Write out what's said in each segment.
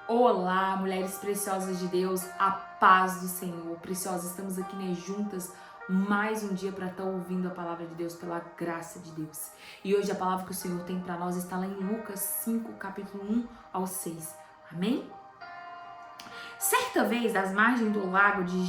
Olá, mulheres preciosas de Deus, a paz do Senhor. Preciosas, estamos aqui, juntas mais um dia para estar ouvindo a palavra de Deus pela graça de Deus. E hoje a palavra que o Senhor tem para nós está lá em Lucas 5, capítulo 1 ao 6. Amém? Certa vez, às margens do lago de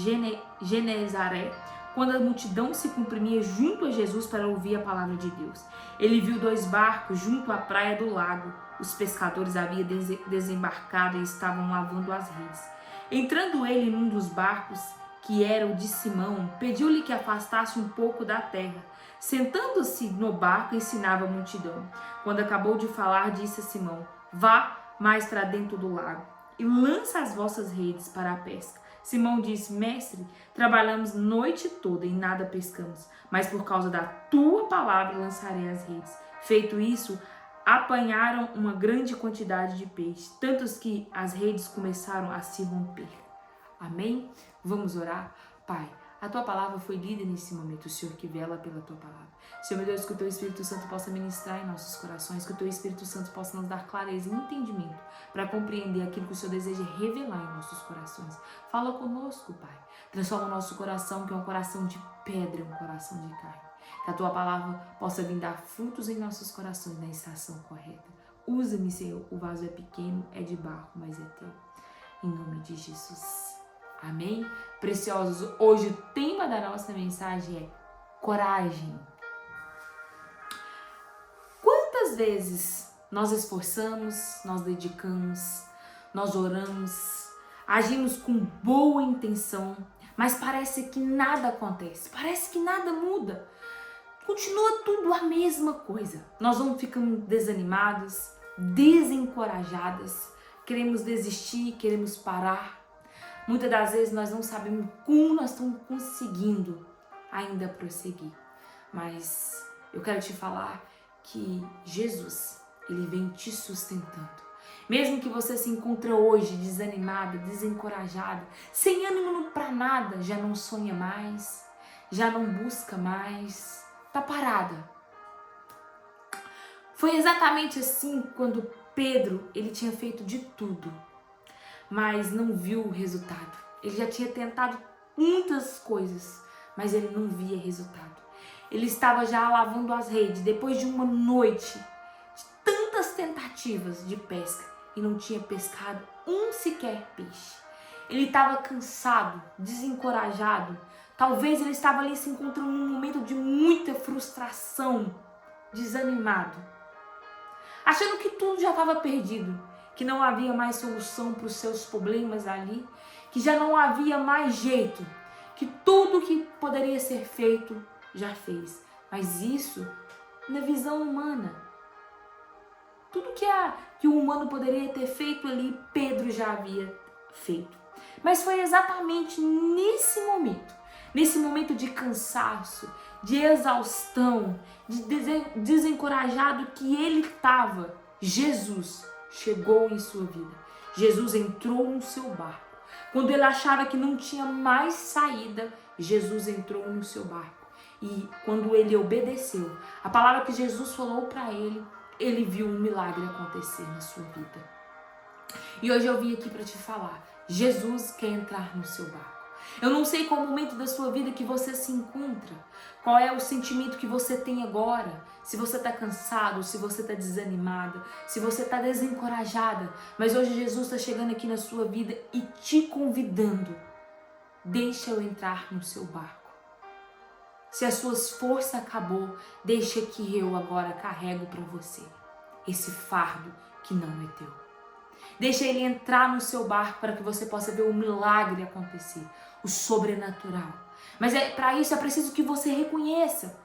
Genezaré, quando a multidão se comprimia junto a Jesus para ouvir a palavra de Deus, ele viu 2 barcos junto à praia do lago. Os pescadores haviam desembarcado e estavam lavando as redes. Entrando ele num dos barcos, que era o de Simão, pediu-lhe que afastasse um pouco da terra. Sentando-se no barco, ensinava a multidão. Quando acabou de falar, disse a Simão: vá mais para dentro do lago e lança as vossas redes para a pesca. Simão disse: mestre, trabalhamos noite toda e nada pescamos, mas por causa da tua palavra lançarei as redes. Feito isso, apanharam uma grande quantidade de peixes, tantos que as redes começaram a se romper. Amém? Vamos orar? Pai, a tua palavra foi lida nesse momento, o Senhor que vela pela tua palavra. Senhor, meu Deus, que o teu Espírito Santo possa ministrar em nossos corações, que o teu Espírito Santo possa nos dar clareza e entendimento para compreender aquilo que o Senhor deseja revelar em nossos corações. Fala conosco, Pai. Transforma o nosso coração, que é um coração de pedra, um coração de carne. Que a tua palavra possa vir dar frutos em nossos corações na estação correta. Usa-me, Senhor. O vaso é pequeno, é de barro, mas é teu. Em nome de Jesus. Amém? Preciosos, hoje o tema da nossa mensagem é coragem. Quantas vezes nós esforçamos, nós dedicamos, nós oramos, agimos com boa intenção, mas parece que nada acontece, parece que nada muda. Continua tudo a mesma coisa. Nós vamos ficando desanimados, desencorajadas, queremos desistir, queremos parar. Muitas das vezes nós não sabemos como nós estamos conseguindo ainda prosseguir. Mas eu quero te falar que Jesus, ele vem te sustentando. Mesmo que você se encontre hoje desanimada, desencorajada, sem ânimo para nada, já não sonha mais, já não busca mais, tá parada. Foi exatamente assim quando Pedro, ele tinha feito de tudo, mas não viu o resultado. Ele já tinha tentado muitas coisas, mas ele não via resultado. Ele estava já lavando as redes depois de uma noite de tantas tentativas de pesca e não tinha pescado um sequer peixe. Ele estava cansado, desencorajado. Talvez ele estava ali se encontrando num momento de muita frustração, desanimado, achando que tudo já estava perdido, que não havia mais solução para os seus problemas ali, que já não havia mais jeito, que tudo que poderia ser feito já fez. Mas isso na visão humana. Tudo que o humano poderia ter feito ali, Pedro já havia feito. Mas foi exatamente nesse momento de cansaço, de exaustão, de desencorajado que ele estava, Jesus chegou em sua vida. Jesus entrou no seu barco. Quando ele achava que não tinha mais saída, Jesus entrou no seu barco. E quando ele obedeceu, a palavra que Jesus falou para ele, ele viu um milagre acontecer na sua vida. E hoje eu vim aqui para te falar, Jesus quer entrar no seu barco. Eu não sei qual momento da sua vida que você se encontra, qual é o sentimento que você tem agora, se você está cansado, se você está desanimada, se você está desencorajada, mas hoje Jesus está chegando aqui na sua vida e te convidando, deixa eu entrar no seu barco. Se as suas forças acabou, deixa que eu agora carrego para você esse fardo que não é teu. Deixa ele entrar no seu barco para que você possa ver o milagre acontecer, o sobrenatural. Mas para isso é preciso que você reconheça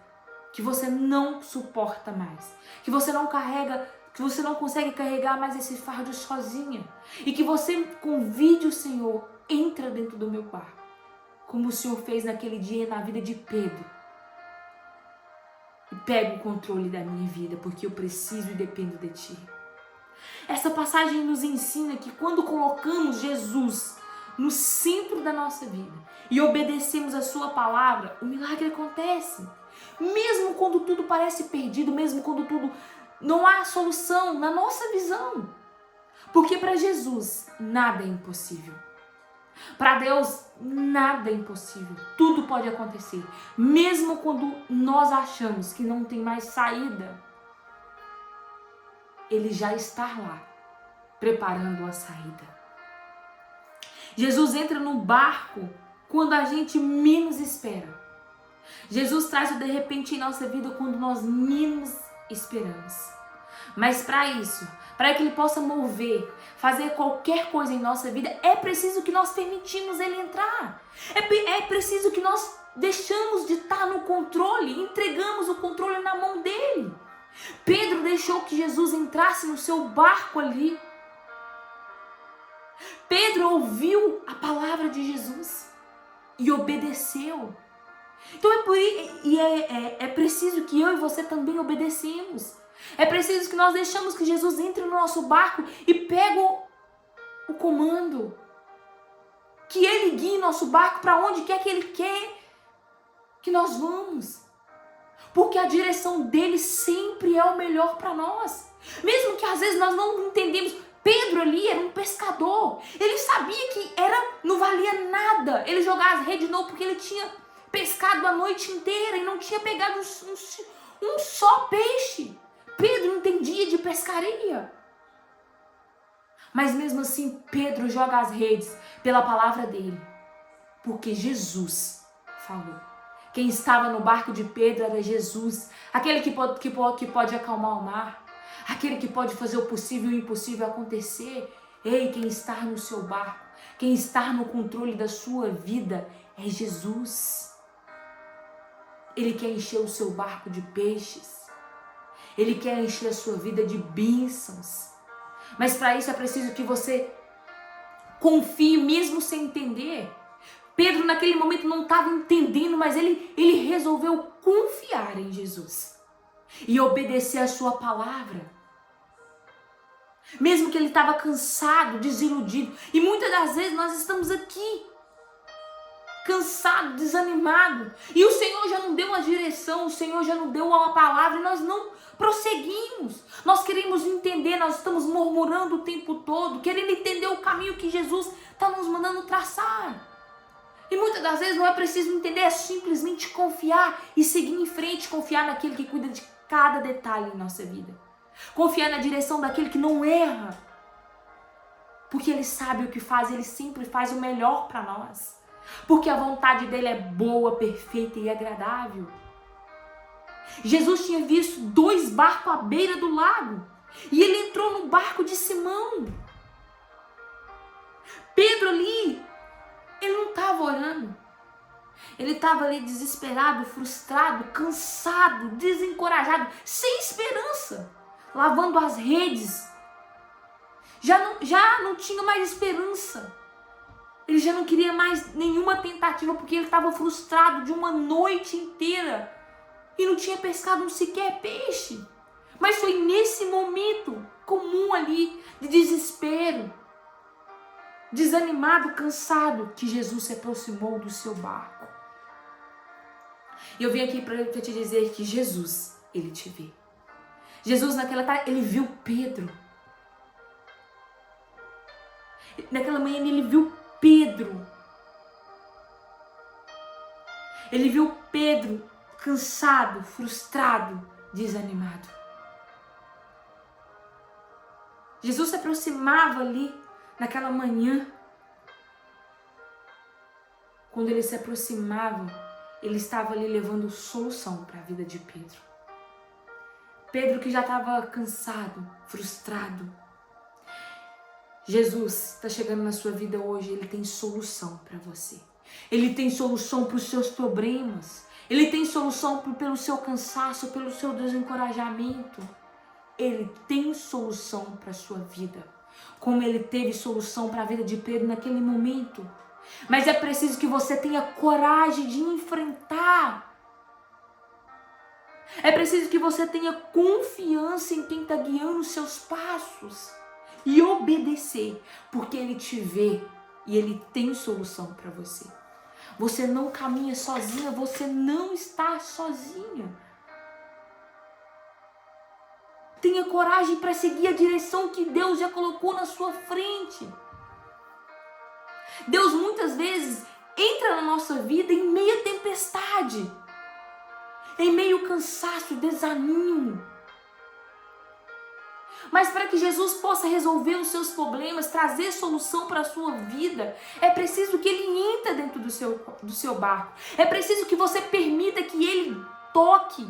que você não suporta mais, que você não consegue carregar mais esse fardo sozinha e que você convide o Senhor, entra dentro do meu barco, como o Senhor fez naquele dia na vida de Pedro. E pega o controle da minha vida, porque eu preciso e dependo de ti. Essa passagem nos ensina que quando colocamos Jesus no centro da nossa vida e obedecemos a sua palavra, o milagre acontece. Mesmo quando tudo parece perdido, mesmo quando tudo não há solução na nossa visão. Porque para Jesus nada é impossível. Para Deus nada é impossível. Tudo pode acontecer. Mesmo quando nós achamos que não tem mais saída, Ele já está lá, preparando a saída. Jesus entra no barco quando a gente menos espera. Jesus traz o de repente em nossa vida quando nós menos esperamos. Mas para isso, para que Ele possa mover, fazer qualquer coisa em nossa vida, é preciso que nós permitimos Ele entrar. É preciso que nós deixamos de estar no controle, entregamos o controle na mão dEle. Pedro deixou que Jesus entrasse no seu barco ali. Pedro ouviu a palavra de Jesus e obedeceu. Então é preciso que eu e você também obedecemos. É preciso que nós deixamos que Jesus entre no nosso barco e pegue o comando. Que Ele guie nosso barco para onde quer que Ele quer que nós vamos. Porque a direção dele sempre é o melhor para nós. Mesmo que às vezes nós não entendemos. Pedro ali era um pescador. Ele sabia que não valia nada ele jogar as redes de novo, porque ele tinha pescado a noite inteira e não tinha pegado um só peixe. Pedro entendia de pescaria. Mas mesmo assim, Pedro joga as redes pela palavra dele. Porque Jesus falou. Quem estava no barco de Pedro era Jesus. Aquele que pode acalmar o mar. Aquele que pode fazer o possível e o impossível acontecer. Ei, quem está no seu barco, quem está no controle da sua vida é Jesus. Ele quer encher o seu barco de peixes. Ele quer encher a sua vida de bênçãos. Mas para isso é preciso que você confie mesmo sem entender. Pedro naquele momento não estava entendendo, mas ele resolveu confiar em Jesus. E obedecer a sua palavra. Mesmo que ele estava cansado, desiludido. E muitas das vezes nós estamos aqui. Cansado, desanimado. E o Senhor já não deu uma direção, o Senhor já não deu uma palavra e nós não prosseguimos. Nós queremos entender, nós estamos murmurando o tempo todo, querendo entender o caminho que Jesus está nos mandando traçar. E muitas das vezes não é preciso entender, é simplesmente confiar e seguir em frente, confiar naquele que cuida de cada detalhe em nossa vida. Confiar na direção daquele que não erra. Porque Ele sabe o que faz, Ele sempre faz o melhor para nós. Porque a vontade dele é boa, perfeita e agradável. Jesus tinha visto 2 barcos à beira do lago. E ele entrou no barco de Simão. Pedro ali, ele não estava orando. Ele estava ali desesperado, frustrado, cansado, desencorajado, sem esperança. Lavando as redes. Já não tinha mais esperança. Ele já não queria mais nenhuma tentativa, porque ele estava frustrado de uma noite inteira e não tinha pescado um sequer peixe. Mas foi nesse momento comum ali de desespero, desanimado, cansado, que Jesus se aproximou do seu barco. E eu vim aqui para te dizer que Jesus, Ele te vê. Jesus naquela tarde, Ele viu Pedro. Naquela manhã Ele viu Pedro. Ele viu Pedro cansado, frustrado, desanimado. Jesus se aproximava ali naquela manhã. Quando ele se aproximava, ele estava ali levando solução para a vida de Pedro. Pedro que já estava cansado, frustrado. Jesus está chegando na sua vida hoje, Ele tem solução para você. Ele tem solução para os seus problemas. Ele tem solução pelo seu cansaço, pelo seu desencorajamento. Ele tem solução para a sua vida. Como Ele teve solução para a vida de Pedro naquele momento. Mas é preciso que você tenha coragem de enfrentar. É preciso que você tenha confiança em quem está guiando os seus passos. E obedecer, porque Ele te vê e Ele tem solução para você. Você não caminha sozinha, você não está sozinha. Tenha coragem para seguir a direção que Deus já colocou na sua frente. Deus muitas vezes entra na nossa vida em meio a tempestade, em meio ao cansaço, desânimo. Mas para que Jesus possa resolver os seus problemas, trazer solução para a sua vida, é preciso que Ele entre dentro do seu barco. É preciso que você permita que Ele toque,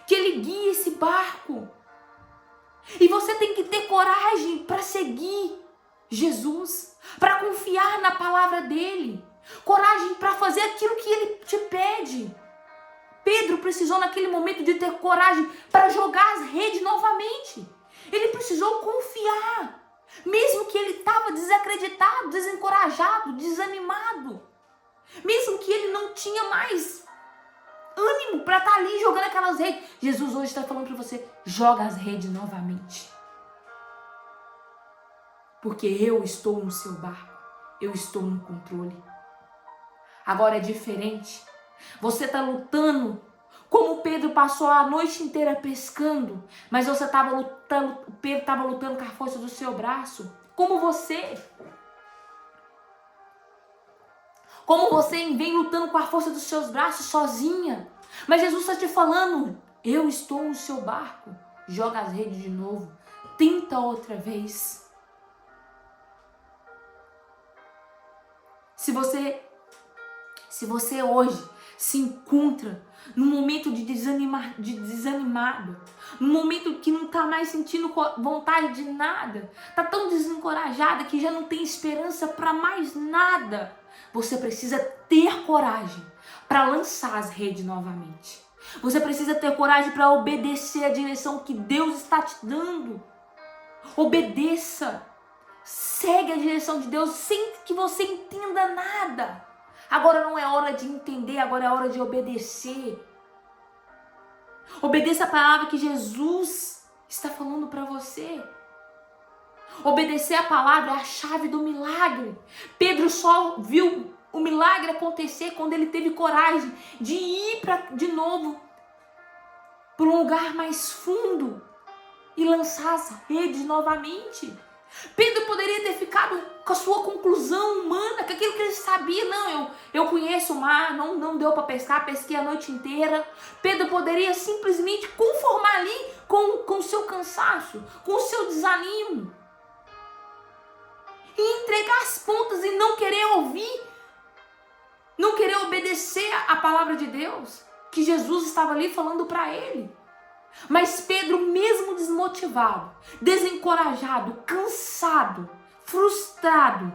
que Ele guie esse barco. E você tem que ter coragem para seguir Jesus, para confiar na palavra dele, coragem para fazer aquilo que Ele te pede. Pedro precisou naquele momento de ter coragem para jogar as redes novamente. Ele precisou confiar, mesmo que ele estava desacreditado, desencorajado, desanimado, mesmo que ele não tinha mais ânimo para estar ali jogando aquelas redes. Jesus hoje está falando para você, joga as redes novamente. Porque eu estou no seu barco, eu estou no controle. Agora é diferente. Você está lutando, como Pedro passou a noite inteira pescando, mas você estava lutando, Pedro estava lutando com a força do seu braço. Como você vem lutando com a força dos seus braços sozinha. Mas Jesus está te falando, eu estou no seu barco. Joga as redes de novo. Tenta outra vez. Se você hoje se encontra num momento de desanimado, num momento que não está mais sentindo vontade de nada, está tão desencorajada que já não tem esperança para mais nada, você precisa ter coragem para lançar as redes novamente. Você precisa ter coragem para obedecer a direção que Deus está te dando. Obedeça. Segue a direção de Deus sem que você entenda nada. Agora não é hora de entender, agora é hora de obedecer. Obedeça a palavra que Jesus está falando para você. Obedecer a palavra é a chave do milagre. Pedro só viu o milagre acontecer quando ele teve coragem de ir de novo para um lugar mais fundo e lançar as redes novamente. Pedro poderia ter ficado com a sua conclusão humana, com aquilo que ele sabia. Não, eu conheço o mar, não deu para pescar, pesquei a noite inteira. Pedro poderia simplesmente conformar ali com o seu cansaço, com o seu desanimo. E entregar as pontas e não querer ouvir, não querer obedecer a palavra de Deus, que Jesus estava ali falando para ele. Mas Pedro, mesmo desmotivado, desencorajado, cansado, frustrado,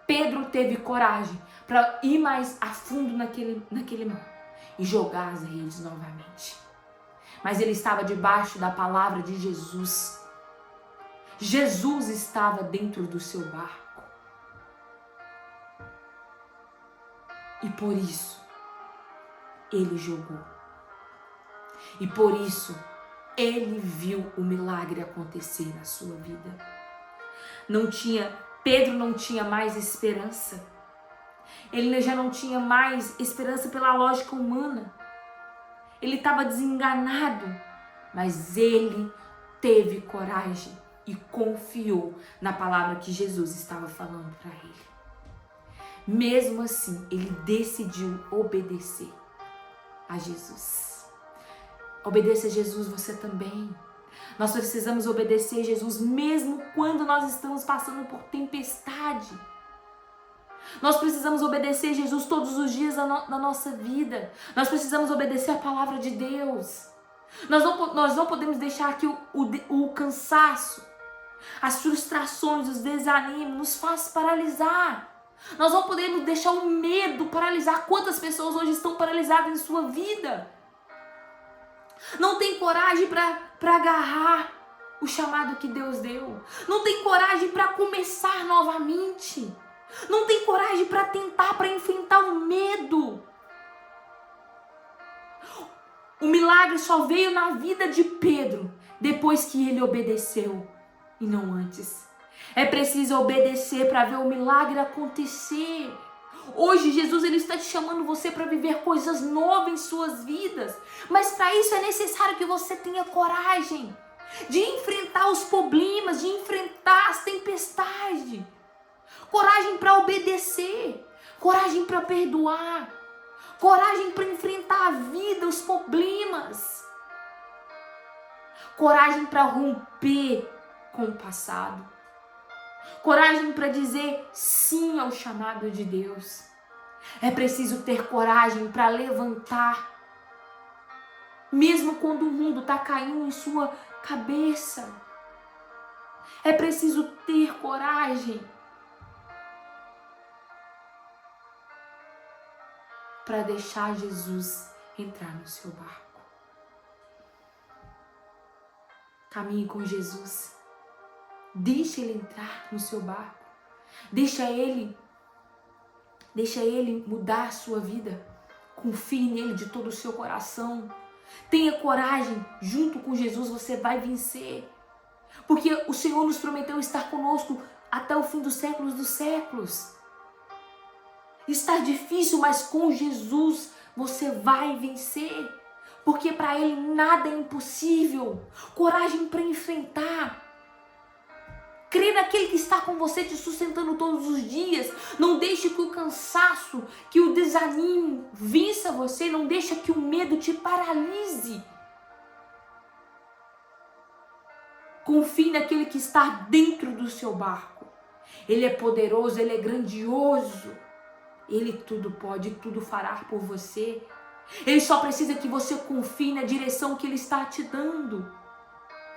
Pedro teve coragem para ir mais a fundo naquele mar e jogar as redes novamente. Mas ele estava debaixo da palavra de Jesus. Jesus estava dentro do seu barco. E por isso, ele jogou. E por isso, ele viu o milagre acontecer na sua vida. Pedro não tinha mais esperança. Ele já não tinha mais esperança pela lógica humana. Ele estava desenganado, mas ele teve coragem e confiou na palavra que Jesus estava falando para ele. Mesmo assim, ele decidiu obedecer a Jesus. Obedeça a Jesus você também. Nós precisamos obedecer a Jesus mesmo quando nós estamos passando por tempestade. Nós precisamos obedecer a Jesus todos os dias da nossa vida. Nós precisamos obedecer a palavra de Deus. Nós não podemos deixar que o cansaço, as frustrações, os desanimos nos façam paralisar. Nós não podemos deixar o medo paralisar. Quantas pessoas hoje estão paralisadas em sua vida? Não tem coragem para agarrar o chamado que Deus deu. Não tem coragem para começar novamente. Não tem coragem para tentar, para enfrentar o medo. O milagre só veio na vida de Pedro depois que ele obedeceu e não antes. É preciso obedecer para ver o milagre acontecer. Hoje Jesus ele está te chamando você para viver coisas novas em suas vidas. Mas para isso é necessário que você tenha coragem. de enfrentar os problemas, de enfrentar as tempestades. Coragem para obedecer, coragem para perdoar, coragem para enfrentar a vida, os problemas. Coragem para romper com o passado. Coragem para dizer sim ao chamado de Deus. É preciso ter coragem para levantar, mesmo quando o mundo está caindo em sua cabeça. É preciso ter coragem para deixar Jesus entrar no seu barco. Caminhe com Jesus. Deixa Ele entrar no seu barco. Deixa Ele mudar a sua vida. Confie nele de todo o seu coração. Tenha coragem. Junto com Jesus você vai vencer. Porque o Senhor nos prometeu estar conosco até o fim dos séculos. Está difícil, mas com Jesus você vai vencer. Porque para Ele nada é impossível. Coragem para enfrentar. Crê naquele que está com você te sustentando todos os dias. Não deixe que o cansaço, que o desânimo vença você. Não deixe que o medo te paralise. Confie naquele que está dentro do seu barco. Ele é poderoso, Ele é grandioso. Ele tudo pode, tudo fará por você. Ele só precisa que você confie na direção que Ele está te dando.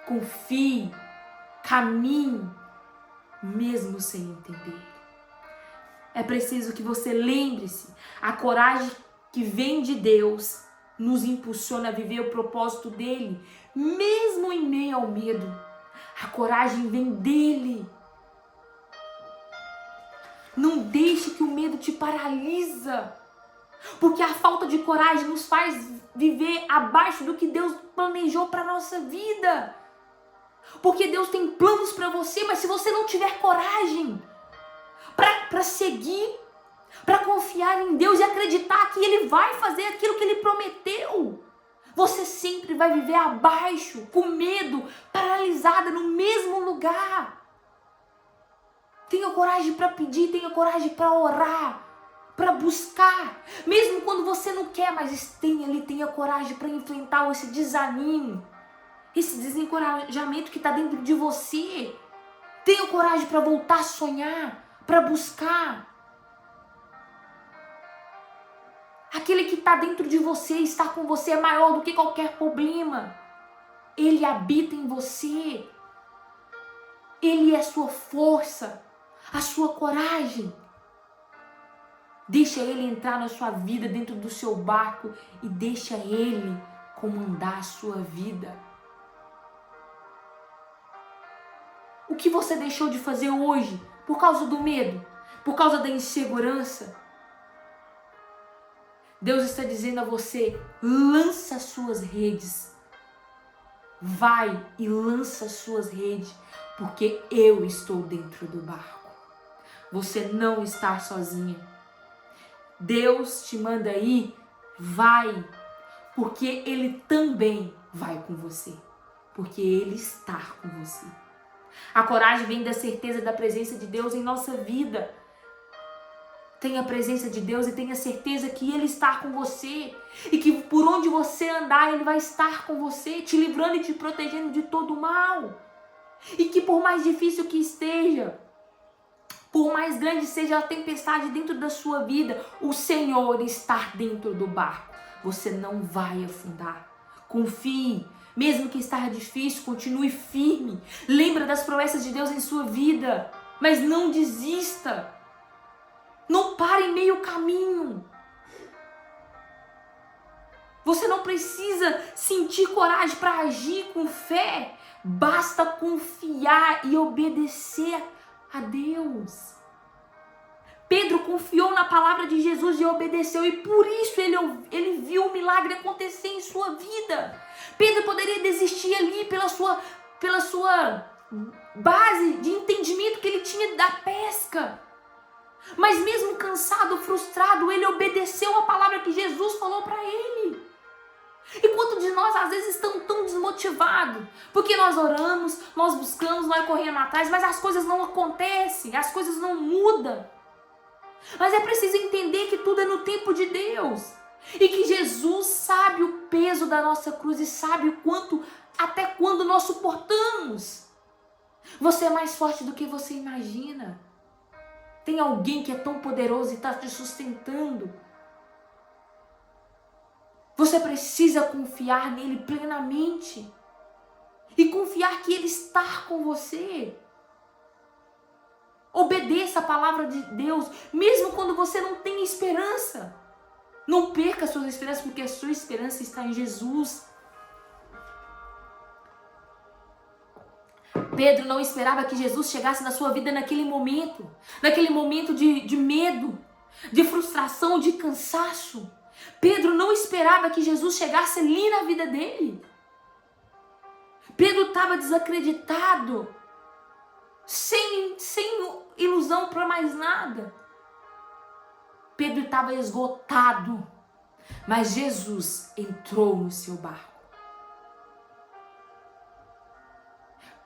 Confie, caminhe, mesmo sem entender. É preciso que você lembre-se, a coragem que vem de Deus nos impulsiona a viver o propósito dEle, mesmo em meio ao medo. A coragem vem dEle. Não deixe que o medo te paralisa. Porque a falta de coragem nos faz viver abaixo do que Deus planejou para a nossa vida. Porque Deus tem planos para você, mas se você não tiver coragem para seguir, para confiar em Deus e acreditar que Ele vai fazer aquilo que Ele prometeu, você sempre vai viver abaixo, com medo, paralisada no mesmo lugar. Tenha coragem para pedir, tenha coragem para orar, para buscar, mesmo quando você não quer, mas tenha coragem para enfrentar esse desânimo, esse desencorajamento que está dentro de você. Tenha coragem para voltar a sonhar, para buscar. Aquele que está dentro de você, está com você, é maior do que qualquer problema. Ele habita em você. Ele é a sua força, a sua coragem. Deixa Ele entrar na sua vida, dentro do seu barco, e deixa Ele comandar a sua vida. O que você deixou de fazer hoje por causa do medo, por causa da insegurança? Deus está dizendo a você, lança suas redes. Vai e lança suas redes, porque eu estou dentro do barco. Você não está sozinha. Deus te manda ir, vai, porque Ele também vai com você, porque Ele está com você. A coragem vem da certeza da presença de Deus em nossa vida. Tenha a presença de Deus e tenha certeza que Ele está com você e que por onde você andar, Ele vai estar com você, te livrando e te protegendo de todo o mal. E que por mais difícil que esteja, por mais grande seja a tempestade dentro da sua vida, o Senhor está dentro do barco. Você não vai afundar. Confie. Mesmo que esteja difícil, continue firme. Lembra das promessas de Deus em sua vida. Mas não desista. Não pare em meio caminho. Você não precisa sentir coragem para agir com fé. Basta confiar e obedecer a Deus. Pedro confiou na palavra de Jesus e obedeceu, e por isso ele viu o milagre acontecer em sua vida. Pedro poderia desistir ali pela sua base de entendimento que ele tinha da pesca. Mas mesmo cansado, frustrado, ele obedeceu a palavra que Jesus falou para ele. E quanto de nós às vezes estamos tão desmotivados? Porque nós oramos, nós buscamos, nós corremos atrás, mas as coisas não acontecem, as coisas não mudam. Mas é preciso entender que tudo é no tempo de Deus. E que Jesus sabe o peso da nossa cruz e sabe o quanto, até quando nós suportamos. Você é mais forte do que você imagina. Tem alguém que é tão poderoso e está te sustentando. Você precisa confiar nele plenamente. E confiar que ele está com você. Obedeça a palavra de Deus, mesmo quando você não tem esperança. Não perca a sua esperança, porque a sua esperança está em Jesus. Pedro não esperava que Jesus chegasse na sua vida naquele momento de medo, de frustração, de cansaço. Pedro não esperava que Jesus chegasse ali na vida dele. Pedro estava desacreditado, sem ilusão para mais nada. Pedro estava esgotado, mas Jesus entrou no seu barco.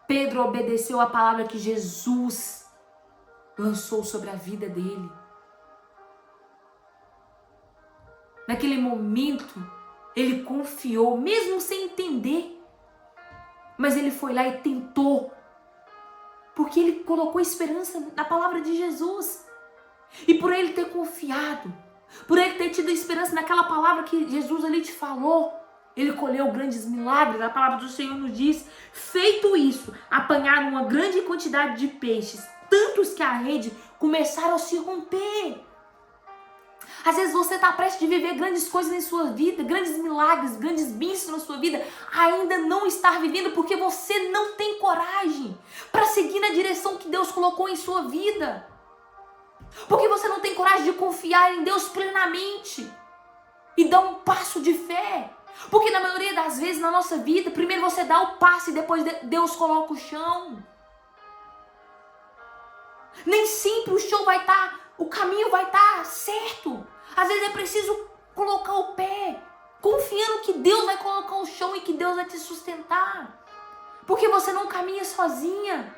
Pedro obedeceu a palavra que Jesus lançou sobre a vida dele. Naquele momento, ele confiou, mesmo sem entender. Mas ele foi lá e tentou. Porque ele colocou esperança na palavra de Jesus. E por ele ter confiado, por ele ter tido esperança naquela palavra que Jesus ali te falou, ele colheu grandes milagres. A palavra do Senhor nos diz: feito isso, apanharam uma grande quantidade de peixes, tantos que a rede começaram a se romper. Às vezes você está prestes a viver grandes coisas em sua vida, grandes milagres, grandes bênçãos na sua vida, ainda não está vivendo porque você não tem coragem para seguir na direção que Deus colocou em sua vida. Porque você não tem coragem de confiar em Deus plenamente e dar um passo de fé. Porque na maioria das vezes na nossa vida, primeiro você dá o passo e depois Deus coloca o chão. Nem sempre o caminho vai estar certo. Às vezes é preciso colocar o pé, confiando que Deus vai colocar o chão e que Deus vai te sustentar. Porque você não caminha sozinha.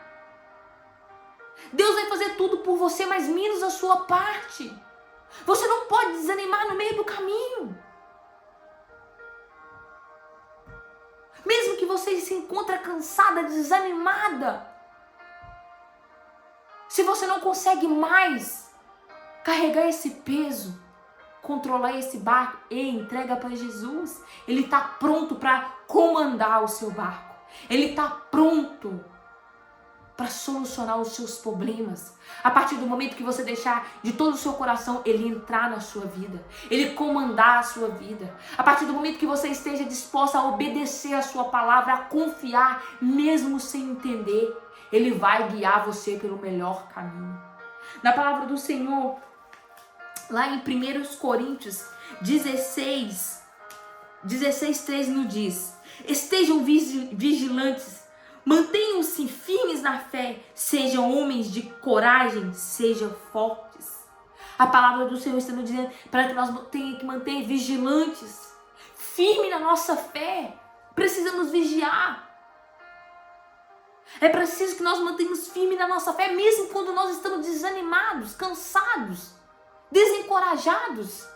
Deus vai fazer tudo por você, mas menos a sua parte. Você não pode desanimar no meio do caminho. Mesmo que você se encontre cansada, desanimada, se você não consegue mais carregar esse peso, controlar esse barco, entrega para Jesus. Ele está pronto para comandar o seu barco. Ele está pronto para solucionar os seus problemas. A partir do momento que você deixar de todo o seu coração ele entrar na sua vida, ele comandar a sua vida. A partir do momento que você esteja disposta a obedecer a sua palavra, a confiar, mesmo sem entender, ele vai guiar você pelo melhor caminho. Na palavra do Senhor, lá em 1 Coríntios 16:3 nos diz: estejam vigilantes, mantenham-se firmes na fé, sejam homens de coragem, sejam fortes. A palavra do Senhor está nos dizendo para que nós tenhamos que manter vigilantes, firme na nossa fé. Precisamos vigiar. É preciso que nós mantenhamos firme na nossa fé, mesmo quando nós estamos desanimados, cansados, desencorajados.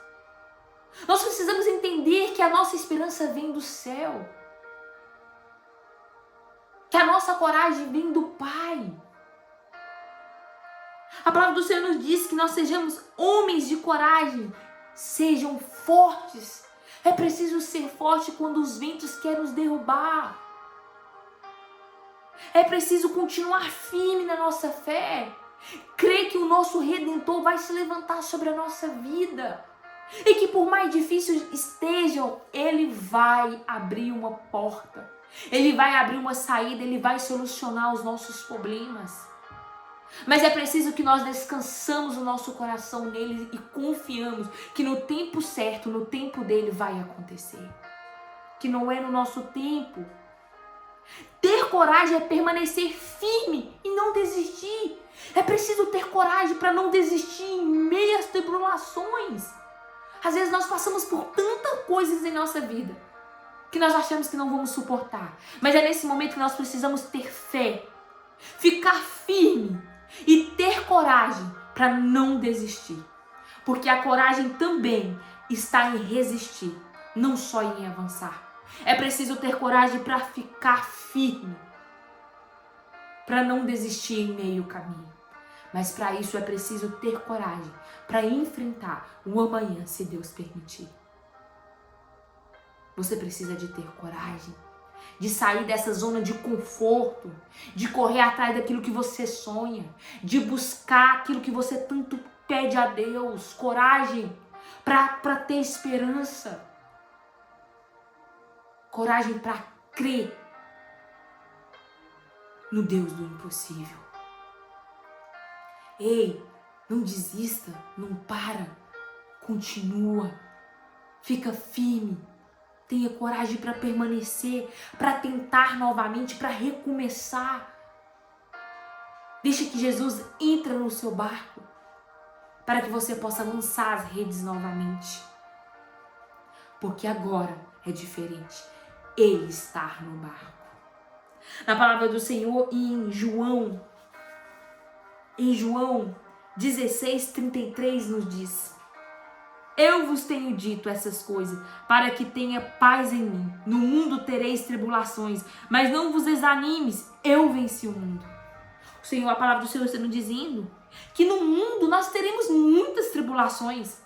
Nós precisamos entender que a nossa esperança vem do céu. Que a nossa coragem vem do Pai. A palavra do Senhor nos diz que nós sejamos homens de coragem, sejam fortes. É preciso ser forte quando os ventos querem nos derrubar. É preciso continuar firme na nossa fé. Crer que o nosso Redentor vai se levantar sobre a nossa vida. E que por mais difíceis estejam, Ele vai abrir uma porta. Ele vai abrir uma saída, Ele vai solucionar os nossos problemas. Mas é preciso que nós descansamos o nosso coração nele e confiamos que no tempo certo, no tempo dele vai acontecer. Que não é no nosso tempo. Ter coragem é permanecer firme e não desistir. É preciso ter coragem para não desistir em meio às tribulações. Às vezes nós passamos por tantas coisas em nossa vida. que nós achamos que não vamos suportar. Mas é nesse momento que nós precisamos ter fé, ficar firme e ter coragem para não desistir. Porque a coragem também está em resistir, não só em avançar. É preciso ter coragem para ficar firme, para não desistir em meio caminho. Mas para isso é preciso ter coragem para enfrentar o amanhã, se Deus permitir. Você precisa de ter coragem, de sair dessa zona de conforto, de correr atrás daquilo que você sonha, de buscar aquilo que você tanto pede a Deus. Coragem para ter esperança. Coragem para crer no Deus do impossível. Ei, não desista, não para, continua, fica firme. Tenha coragem para permanecer, para tentar novamente, para recomeçar. Deixa que Jesus entre no seu barco, para que você possa lançar as redes novamente. Porque agora é diferente. Ele está no barco. Na palavra do Senhor, em João 16:33 nos diz: eu vos tenho dito essas coisas, para que tenha paz em mim. No mundo tereis tribulações, mas não vos desanimes, eu venci o mundo. O Senhor, a palavra do Senhor está nos dizendo que no mundo nós teremos muitas tribulações,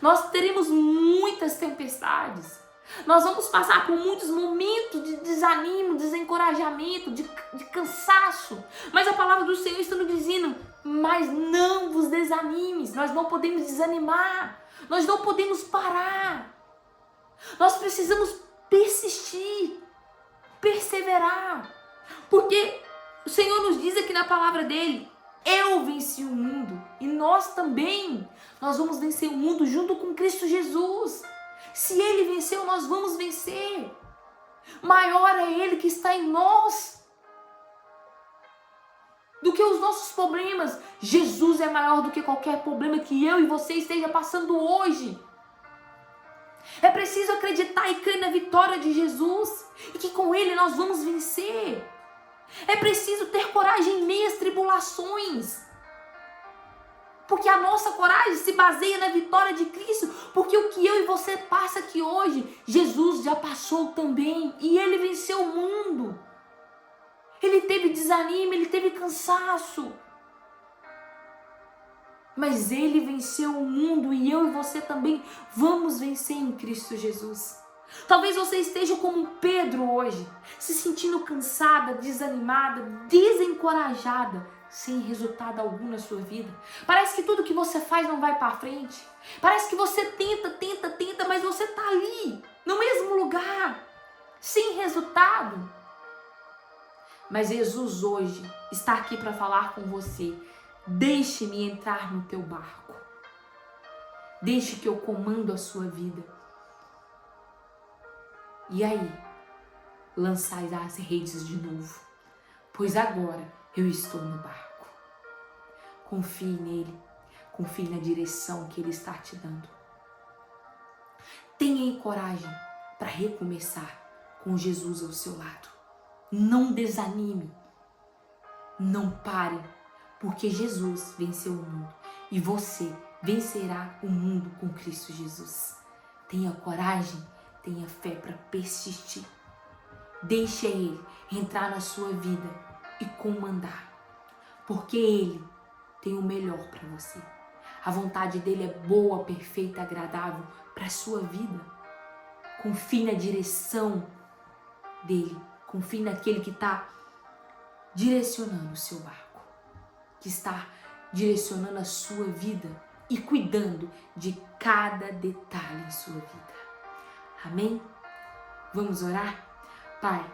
nós teremos muitas tempestades, nós vamos passar por muitos momentos de desanimo, desencorajamento, de cansaço. Mas a palavra do Senhor está nos dizendo: mas não vos desanimes, nós não podemos desanimar. Nós não podemos parar. Nós precisamos persistir, perseverar. Porque o Senhor nos diz aqui na palavra dele: eu venci o mundo. E nós também. Nós vamos vencer o mundo junto com Cristo Jesus. Se ele venceu, nós vamos vencer. Maior é ele que está em nós do que os nossos problemas. Jesus é maior do que qualquer problema que eu e você esteja passando hoje. É preciso acreditar e crer na vitória de Jesus e que com ele nós vamos vencer. É preciso ter coragem em meio às tribulações, porque a nossa coragem se baseia na vitória de Cristo. Porque o que eu e você passa aqui hoje, Jesus já passou também, e ele venceu o mundo. Ele teve desanimo, ele teve cansaço, mas ele venceu o mundo, e eu e você também vamos vencer em Cristo Jesus. Talvez você esteja como Pedro hoje, se sentindo cansada, desanimada, desencorajada, sem resultado algum na sua vida. Parece que tudo que você faz não vai para frente. Parece que você tenta, mas você está ali, no mesmo lugar, sem resultado. Mas Jesus hoje está aqui para falar com você: deixe-me entrar no teu barco. Deixe que eu comando a sua vida. E aí, lançai as redes de novo, pois agora eu estou no barco. Confie nele, confie na direção que ele está te dando. Tenha coragem para recomeçar com Jesus ao seu lado. Não desanime, não pare, porque Jesus venceu o mundo e você vencerá o mundo com Cristo Jesus. Tenha coragem, tenha fé para persistir. Deixe ele entrar na sua vida e comandar, porque ele tem o melhor para você. A vontade dele é boa, perfeita, agradável para a sua vida. Confie na direção dele. Confie naquele que está direcionando o seu barco, que está direcionando a sua vida e cuidando de cada detalhe em sua vida. Amém? Vamos orar? Pai,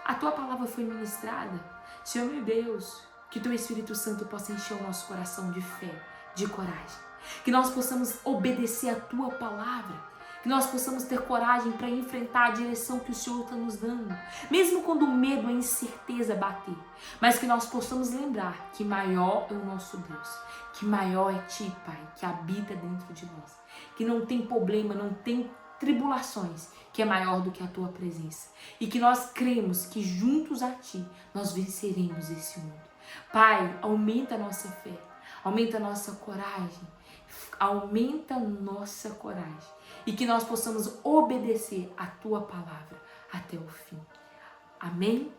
a tua palavra foi ministrada. Senhor meu Deus, que teu Espírito Santo possa encher o nosso coração de fé, de coragem. Que nós possamos obedecer a tua palavra. Que nós possamos ter coragem para enfrentar a direção que o Senhor está nos dando. Mesmo quando o medo e a incerteza bater. Mas que nós possamos lembrar que maior é o nosso Deus. Que maior é Ti, Pai, que habita dentro de nós. Que não tem problema, não tem tribulações, que é maior do que a tua presença. E que nós cremos que juntos a ti nós venceremos esse mundo. Pai, aumenta a nossa fé, aumenta a nossa coragem, aumenta a nossa coragem. E que nós possamos obedecer a tua palavra até o fim. Amém?